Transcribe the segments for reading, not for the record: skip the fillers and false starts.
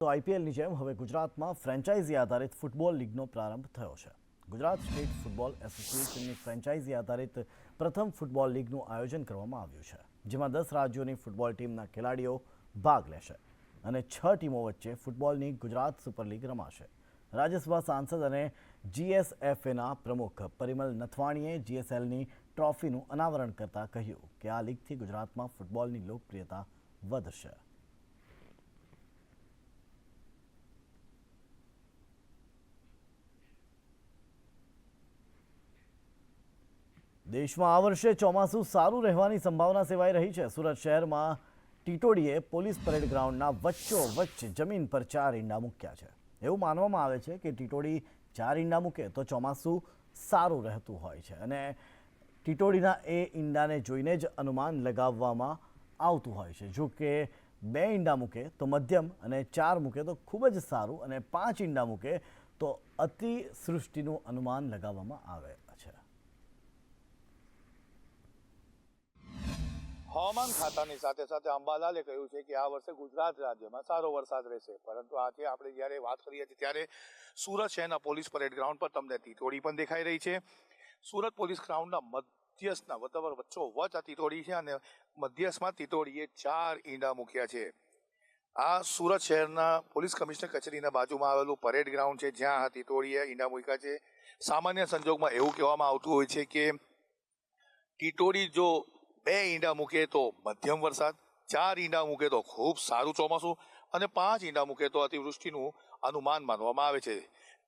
તો આઈપીએલની જેમ હવે ગુજરાતમાં ફ્રેન્ચાઇઝી આધારિત ફૂટબોલ લીગનો પ્રારંભ થયો છે। ગુજરાત સ્ટેટ ફૂટબોલ એસોસિએશનની ફ્રેન્ચાઇઝી આધારિત પ્રથમ ફૂટબોલ લીગનું આયોજન કરવામાં આવ્યું છે, જેમાં 10 રાજ્યોની ફૂટબોલ ટીમના ખેલાડીઓ ભાગ લેશે અને 6 ટીમો વચ્ચે ફૂટબોલની ગુજરાત સુપર લીગ રમાશે। રાજ્યસભા સાંસદ અને જીએસએફએના પ્રમુખ પરિમલ નથવાણીએ જીએસએલની ટ્રોફીનું અનાવરણ કરતા કહ્યું કે આ લીગથી ગુજરાતમાં ફૂટબોલની લોકપ્રિયતા વધશે। દેશમાં આ વર્ષે ચોમાસું સારું રહેવાની સંભાવના સેવાઈ રહી છે। સુરત શહેરમાં ટીટોડીએ પોલીસ પરેડ ગ્રાઉન્ડના વચ્ચોવચ્ચ જમીન પર 4 ઈંડા મૂક્યા છે। એવું માનવામાં આવે છે કે ટીટોડી 4 ઈંડા મૂકે તો ચોમાસું સારું રહેતું હોય છે અને ટીટોડીના એ ઈંડાને જોઈને જ અનુમાન લગાવવામાં આવતું હોય છે। જો કે 2 ઈંડા મૂકે તો મધ્યમ અને 4 મૂકે તો ખૂબ જ સારું અને 5 ઈંડા મૂકે તો અતિવૃષ્ટિનું અનુમાન લગાવવામાં આવે છે। હવામાન ખાતાની સાથે સાથે અંબાલાલે કહ્યું છે કે આ વર્ષે ગુજરાત રાજ્યમાં સારો વરસાદ રહેશે, પરંતુ આજે આપણે જ્યારે વાત કરીએ છીએ ત્યારે સુરત શહેરના પોલીસ પરેડ ગ્રાઉન્ડ પર તમને ટીટોડી પણ દેખાઈ રહી છે। સુરત પોલીસ ગ્રાઉન્ડના મધ્યસ્થના વચ્ચોવચ્ચ આ ટીટોડી છે અને મધ્યસ્થમાં ટીટોડીએ 4 ઈંડા મૂક્યા છે। આ સુરત શહેરના પોલીસ કમિશનર કચેરીના બાજુમાં આવેલું પરેડ ગ્રાઉન્ડ છે, જ્યાં આ ટીટોડીએ ઈંડા મૂક્યા છે। સામાન્ય સંજોગમાં એવું કહેવામાં આવતું હોય છે કે ટીટોડી જો 2 ઈંડા મૂકે તો મધ્યમ વરસાદ, 4 ઈંડા મૂકે તો ખૂબ સારું ચોમાસું અને 5 ઈંડા મૂકે તો અતિવૃષ્ટિનું અનુમાન માનવામાં આવે છે।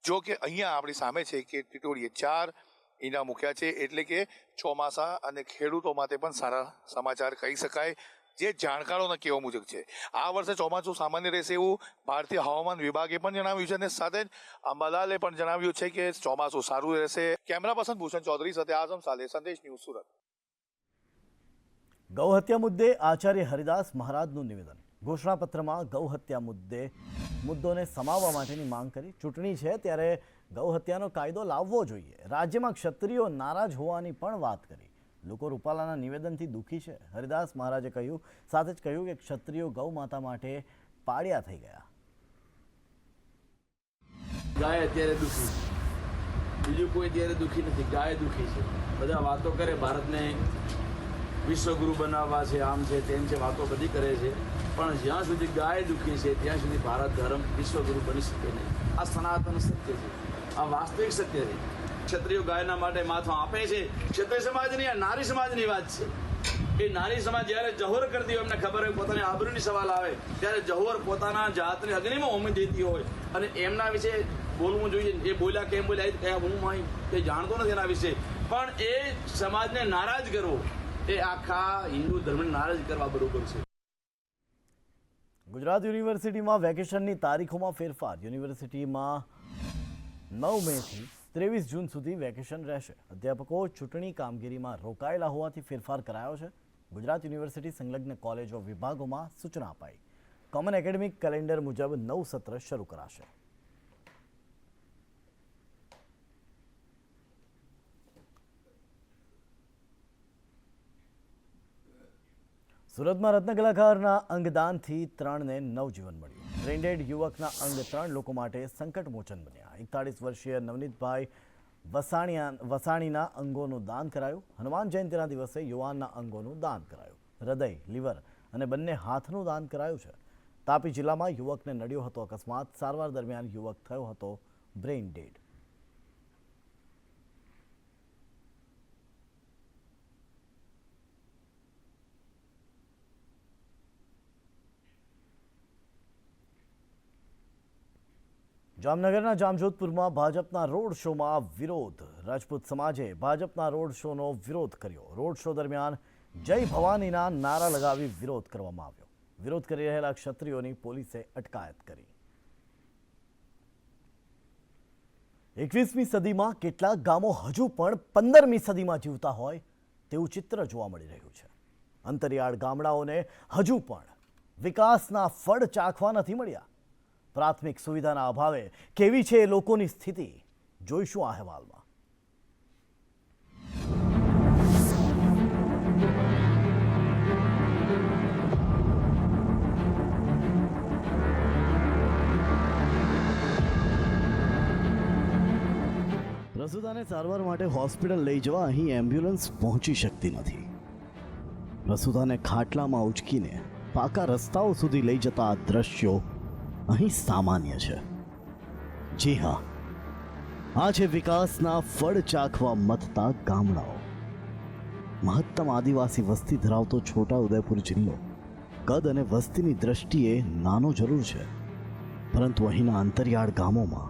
જો કે અહીંયા આપણી સામે છે કે ટીટોડીએ 4 ઈંડા મૂક્યા છે, એટલે કે ચોમાસા અને ખેડૂતો માટે પણ સારા સમાચાર કહી શકાય, જે જાણકારોના કહેવા મુજબ છે। આ વર્ષે ચોમાસું સામાન્ય રહેશે એવું ભારતીય હવામાન વિભાગે પણ જણાવ્યું છે અને સાથે જ અંબાલાલે પણ જણાવ્યું છે કે ચોમાસું સારું રહેશે। કેમેરા પર્સન ભૂષણ ચૌધરી સાથે આઝમ સાલે, સંદેશ ન્યૂઝ, સુરત। ગૌહત્યા મુદ્દે આચાર્ય હરિદાસ મહારાજનું નિવેદન। ઘોષણાપત્રમાં ગૌહત્યા મુદ્દોને સમાવવા માટેની માંગ કરી। ચૂંટણી છે ત્યારે ગૌહત્યાનો કાયદો લાવવો જોઈએ। રાજ્યમાં ક્ષત્રિયો નારાજ હોવાની પણ વાત કરી। લોકો રૂપાલાના નિવેદનથી દુઃખી છે, હરિદાસ મહારાજે કહ્યું। સાથે જ કહ્યું કે ક્ષત્રિયો ગૌ માતા માટે પાળ્યા થઈ ગયા। ગાય અત્યારે દુઃખી છે, બીજું કોઈ અત્યારે દુઃખી નથી, ગાય દુઃખી છે। બધા વાતો કરે ભારતને વિશ્વગુરુ બનાવવા છે, આમ છે તેમ છે, વાતો બધી કરે છે, પણ જ્યાં સુધી ગાય દુઃખી છે ત્યાં સુધી ભારત ધર્મ વિશ્વગુરુ બની શકે નહીં। આ સનાતન સત્ય છે, આ વાસ્તવિક સત્ય છે। ક્ષત્રિયો ગાયના માટે માથું આપે છે। ક્ષત્રિય સમાજની આ નારી સમાજની વાત છે। એ નારી સમાજ જ્યારે જહોર કરતી હોય, એમને ખબર હોય પોતાની આબરૂની સવાલ આવે ત્યારે જહોર પોતાના જાતની અગ્નિમાં હોમી દેતી હોય અને એમના વિશે બોલવું જોઈએ। એ બોલ્યા કેમ બોલ્યા હું કંઈ જાણતો નથી એના વિશે, પણ એ સમાજને નારાજ કરવો એ આખા હિન્દુ ધર્મને નારાજ કરવા બરોબર છે। ગુજરાત યુનિવર્સિટીમાં વેકેશનની તારીખોમાં ફેરફાર। યુનિવર્સિટીમાં 9 મેથી 23 જૂન સુધી વેકેશન રહેશે। અધ્યાપકો ચૂંટણી કામગીરીમાં રોકાયેલા હોવાથી ફેરફાર કરાયો છે। ગુજરાત યુનિવર્સિટી સંલગ્ન કોલેજો વિભાગોમાં સૂચના અપાઈ। કોમન એકેડેમિક કેલેન્ડર મુજબ 9 સત્ર શરૂ કરાશે। સુરતમાં રત્ન કલાકારના અંગદાનથી 3ને નવજીવન મળ્યું। બ્રેન્ડેડ યુવકના અંગ 3 લોકો માટે સંકટમોચન બન્યા। 41 વર્ષીય નવનીતભાઈ વસાણીના અંગોનું દાન કરાયું। હનુમાન જયંતિના દિવસે યુવાનના અંગોનું દાન કરાયું। હૃદય, લીવર અને બંને હાથનું દાન કરાયું છે। તાપી જિલ્લામાં યુવકને નડ્યો હતો અકસ્માત। સારવાર દરમિયાન યુવક થયો હતો બ્રેઇન ડેડ। જામનગરના જામજોધપુરમાં ભાજપના રોડ શોમાં વિરોધ। રાજપૂત સમાજે ભાજપના રોડ શોનો વિરોધ કર્યો। રોડ શો દરમિયાન જય ભવાનીના નારા લગાવી વિરોધ કરવામાં આવ્યો। વિરોધ કરી રહેલા ક્ષત્રિયોની પોલીસે અટકાયત કરી। 21મી સદીમાં કેટલાક ગામો હજુ પણ 15મી સદીમાં જીવતા હોય તેવું ચિત્ર જોવા મળી રહ્યું છે। અંતરિયાળ ગામડાઓને હજુ પણ વિકાસના ફળ ચાખવા નથી મળ્યા। પ્રાથમિક સુવિધાના અભાવે કેવી છે લોકોની સ્થિતિ, જોઈશું આ અહેવાલમાં। પ્રસૂતાને સારવાર માટે હોસ્પિટલ લઈ જવા અહીં એમ્બ્યુલન્સ પહોંચી શકતી નથી. પ્રસૂતાને ખાટલામાં ઉચકીને પાકા રસ્તાઓ સુધી લઈ જતા આ દ્રશ્યો અહીં સામાન્ય છે. જી હા, આ છે વિકાસના ફળ ચાખવા મથતા ગામડાઓ. મહત્તમ આદિવાસી વસ્તી ધરાવતો છોટાઉદેપુર જિલ્લો કદ અને વસ્તીની દ્રષ્ટિએ નાનો જરૂર છે, પરંતુ અહીંના અંતરિયાળ ગામોમાં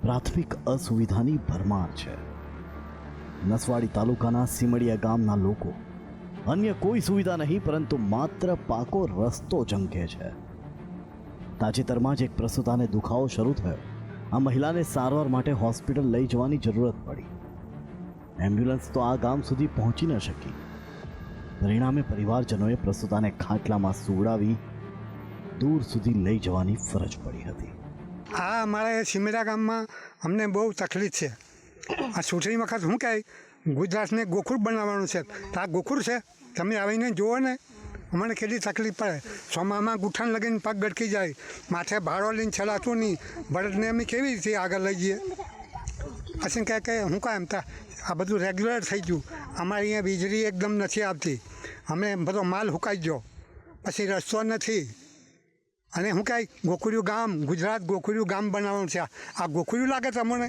પ્રાથમિક અસુવિધાની ભરમાર છે. નસવાડી તાલુકાના સીમડિયા ગામના લોકો અન્ય કોઈ સુવિધા નહીં, પરંતુ માત્ર પાકો રસ્તો ઝંખે છે. તાજેતરમાં જ એક પ્રસૂતાને દુખાવો શરૂ થયો. આ મહિલાને સારવાર માટે હોસ્પિટલ લઈ જવાની જરૂરત પડી. એમ્બ્યુલન્સ તો આ ગામ સુધી પહોંચી ન શકી. પરિણામે પરિવારજનોએ પ્રસૂતાને ખાટલામાં સુવડાવી દૂર સુધી લઈ જવાની ફરજ પડી હતી. હા, અમારા સિમેરા ગામમાં અમને બહુ તકલીફ છે. આ ચૂંટણી વખત શું કહે, ગુજરાતને ગોખુર બનાવવાનું છે. તો આ ગોખુર છે, તમે આવીને જુઓ ને, અમને કેટલી તકલીફ પડે. ચોમામાં ગુઠાણ લગીને પગ ગટકી જાય, માથે ભાડો લઈને ચલાતું નહીં. બળદને અમે કેવી રીતે આગળ લઈ જઈએ? પછી કહે કે હું કાંઈ એમતા આ બધું રેગ્યુલર થઈ ગયું. અમારે અહીંયા વીજળી એકદમ નથી આવતી. અમે બધો માલ હુકાઈ ગયો, પછી રસ્તો નથી. અને શું કહે, ગોખુર્યું ગામ, ગુજરાત ગોખુર્યું ગામ બનાવવાનું છે. આ ગોખુર્યું લાગે તમને?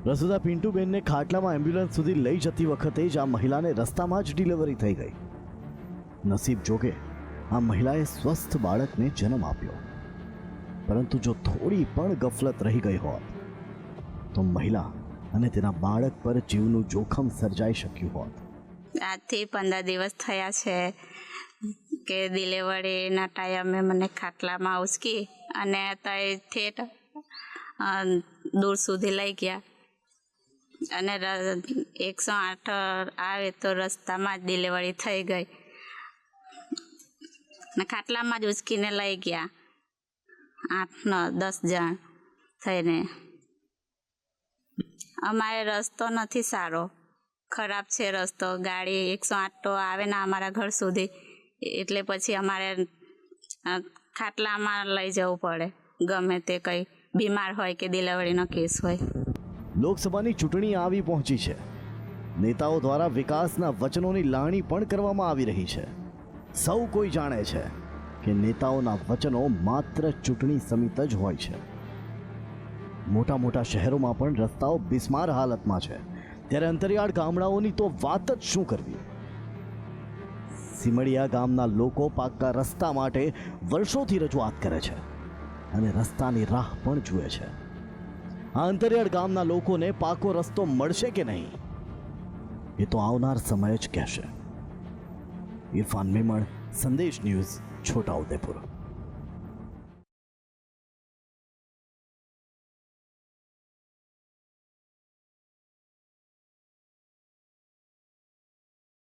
પ્રસૂતા પિન્ટુબેનને ખાટલામાં એમ્બ્યુલન્સ સુધી લઈ જતી વખતે જ આ મહિલાને રસ્તામાં જ ડિલિવરી થઈ ગઈ. નસીબ જોગે આ મહિલાએ સ્વસ્થ બાળકને જન્મ આપ્યો, પરંતુ જો થોડી પણ ગફલત રહી ગઈ હોત તો મહિલા અને તેના બાળક પર જીવનું જોખમ સર્જાઈ શક્યું હોત. આજથી 15 દિવસ થયા છે કે ડિલિવરીના ટાઈમે મને ખાટલામાં ઉચકી અને ત્યાંથી દૂર સુધી લઈ ગયા. અને 108 આવે તો રસ્તામાં જ ડિલિવરી થઈ ગઈ. ને ખાટલામાં જ ઉચકીને લઈ ગયા 8-10 જણ થઈને. અમારે રસ્તો નથી સારો, ખરાબ છે રસ્તો. ગાડી 108 તો આવે ને અમારા ઘર સુધી, એટલે પછી અમારે ખાટલામાં લઈ જવું પડે ગમે તે કંઈ બીમાર હોય કે ડિલિવરીનો કેસ હોય. લોકસભાની ચૂંટણી આવી પહોંચી છે. નેતાઓ દ્વારા વિકાસના વચનોની લાણી પણ કરવામાં આવી રહી છે. સૌ કોઈ જાણે છે કે નેતાઓના વચનો માત્ર ચૂંટણી સમિત જ હોય છે. મોટા મોટા શહેરોમાં પણ રસ્તાઓ બિસ્માર હાલતમાં છે, ત્યારે અંતરિયાળ ગામડાઓની તો વાત જ શું કરવી. સીમડિયા ગામના લોકો પાક્કા રસ્તા માટે વર્ષોથી રજૂઆત કરે છે અને રસ્તાની રાહ પણ જુએ છે. આ અંતરિયાળ ગામના લોકોને પાકો રસ્તો મળશે કે નહીં, એ તો આવનાર સમય જ કહેશે. ઇરફાન મેમણ, સંદેશ ન્યૂઝ, છોટાઉદેપુર.